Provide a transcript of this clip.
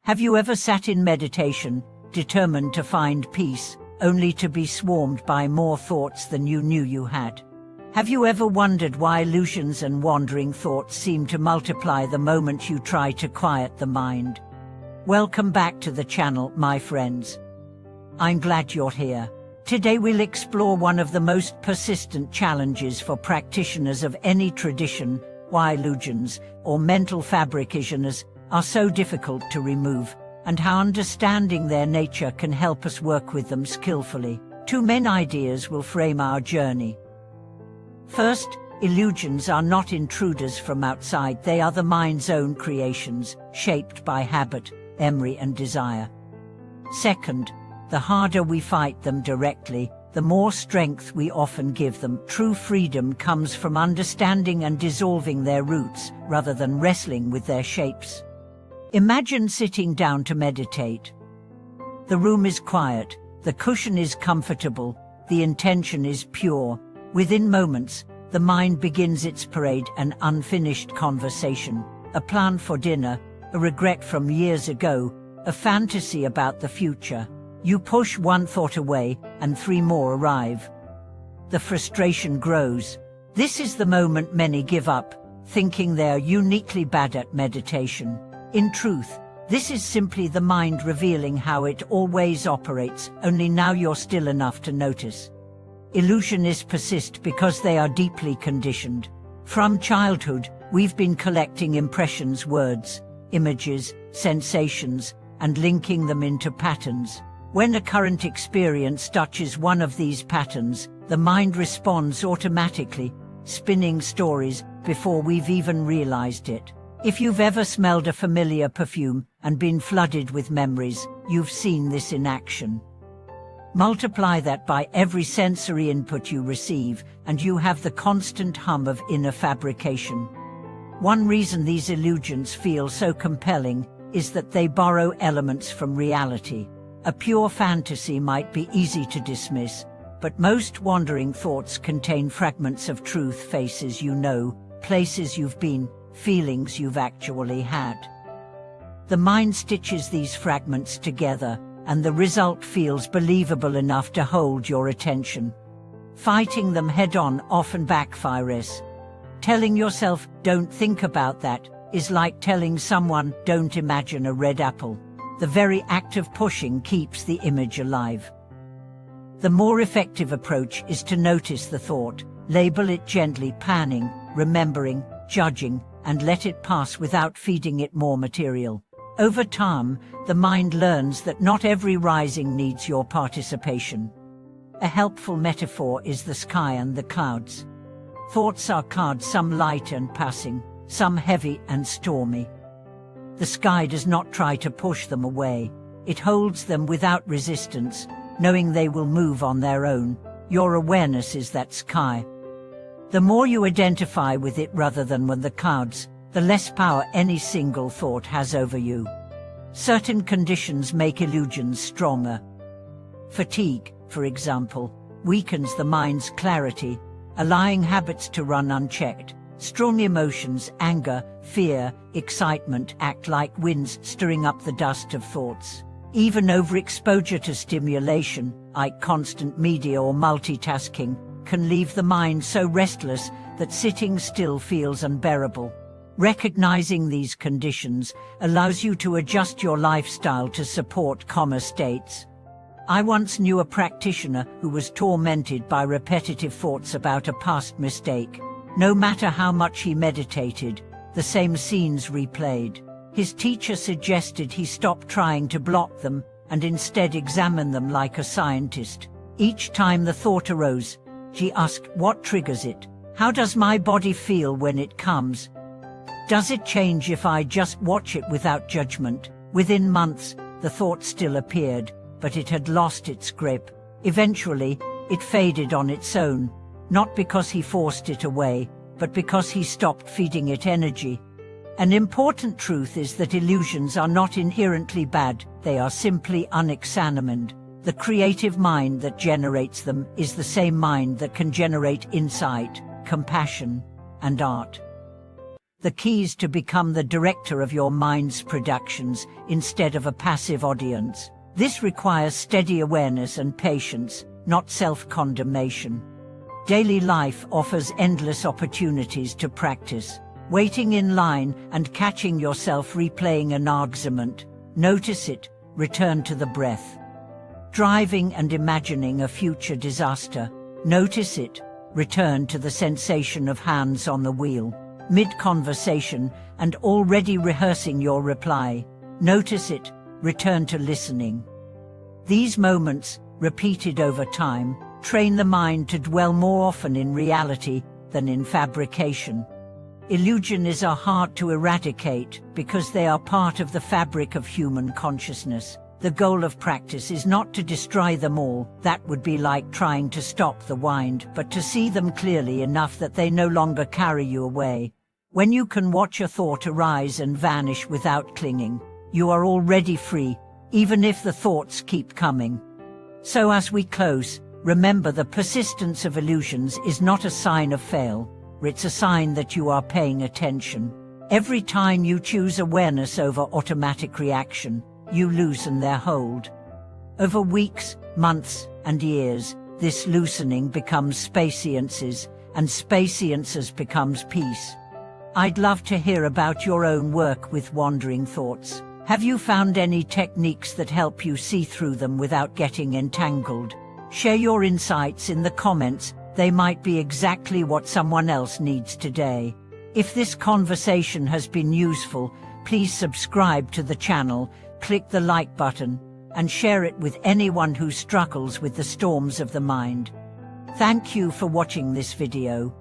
Have you ever sat in meditation, determined to find peace, only to be swarmed by more thoughts than you knew you had? Have you ever wondered why illusions and wandering thoughts seem to multiply the moment you try to quiet the mind? Welcome back to the channel, my friends. I'm glad you're here. Today we'll explore one of the most persistent challenges for practitioners of any tradition: why illusions, or mental fabrications, are so difficult to remove, and how understanding their nature can help us work with them skillfully. Two main ideas will frame our journey. First, illusions are not intruders from outside. They are the mind's own creations, shaped by habit, memory and desire. Second, the harder we fight them directly, the more strength we often give them. True freedom comes from understanding and dissolving their roots, rather than wrestling with their shapes. Imagine sitting down to meditate. The room is quiet, the cushion is comfortable, the intention is pure. Within moments, the mind begins its parade: an unfinished conversation, a plan for dinner, a regret from years ago, a fantasy about the future. You push one thought away, and three more arrive. The frustration grows. This is the moment many give up, thinking they are uniquely bad at meditation. In truth, this is simply the mind revealing how it always operates, only now you're still enough to notice. Illusionists persist because they are deeply conditioned. From childhood, we've been collecting impressions, words, images, sensations, and linking them into patterns. When a current experience touches one of these patterns, the mind responds automatically, spinning stories before we've even realized it. If you've ever smelled a familiar perfume and been flooded with memories, you've seen this in action. Multiply that by every sensory input you receive, and you have the constant hum of inner fabrication. One reason these illusions feel so compelling is that they borrow elements from reality. A pure fantasy might be easy to dismiss, but most wandering thoughts contain fragments of truth: faces you know, places you've been, feelings you've actually had. The mind stitches these fragments together, and the result feels believable enough to hold your attention. Fighting them head-on often backfires. Telling yourself, "Don't think about that," is like telling someone, "Don't imagine a red apple." The very act of pushing keeps the image alive. The more effective approach is to notice the thought, label it gently, planning, remembering, judging, and let it pass without feeding it more material. Over time, the mind learns that not every rising needs your participation. A helpful metaphor is the sky and the clouds. Thoughts are clouds, some light and passing, some heavy and stormy. The sky does not try to push them away. It holds them without resistance, knowing they will move on their own. Your awareness is that sky. The more you identify with it rather than with the clouds, the less power any single thought has over you. Certain conditions make illusions stronger. Fatigue, for example, weakens the mind's clarity, allowing habits to run unchecked. Strong emotions, anger, fear, excitement, act like winds, stirring up the dust of thoughts. Even overexposure to stimulation, like constant media or multitasking, can leave the mind so restless that sitting still feels unbearable. Recognizing these conditions allows you to adjust your lifestyle to support calmer states. I once knew a practitioner who was tormented by repetitive thoughts about a past mistake. No matter how much he meditated, the same scenes replayed. His teacher suggested he stop trying to block them and instead examine them like a scientist. Each time the thought arose, she asked, "What triggers it? How does my body feel when it comes? Does it change if I just watch it without judgment?" Within months, the thought still appeared, but it had lost its grip. Eventually, it faded on its own. Not because he forced it away, but because he stopped feeding it energy. An important truth is that illusions are not inherently bad, they are simply unexamined. The creative mind that generates them is the same mind that can generate insight, compassion, and art. The key is to become the director of your mind's productions instead of a passive audience. This requires steady awareness and patience, not self-condemnation. Daily life offers endless opportunities to practice. Waiting in line and catching yourself replaying an argument, notice it, return to the breath. Driving and imagining a future disaster, notice it, return to the sensation of hands on the wheel. Mid-conversation and already rehearsing your reply, notice it, return to listening. These moments, repeated over time, train the mind to dwell more often in reality than in fabrication. Illusions are hard to eradicate because they are part of the fabric of human consciousness. The goal of practice is not to destroy them all, that would be like trying to stop the wind, but to see them clearly enough that they no longer carry you away. When you can watch a thought arise and vanish without clinging, you are already free, even if the thoughts keep coming. So as we close, remember the persistence of illusions is not a sign of failure, it's a sign that you are paying attention. Every time you choose awareness over automatic reaction, you loosen their hold. Over weeks, months, and years, this loosening becomes spatiences, and spatiences becomes peace. I'd love to hear about your own work with wandering thoughts. Have you found any techniques that help you see through them without getting entangled? Share your insights in the comments, they might be exactly what someone else needs today. If this conversation has been useful, please subscribe to the channel, click the like button, and share it with anyone who struggles with the storms of the mind. Thank you for watching this video.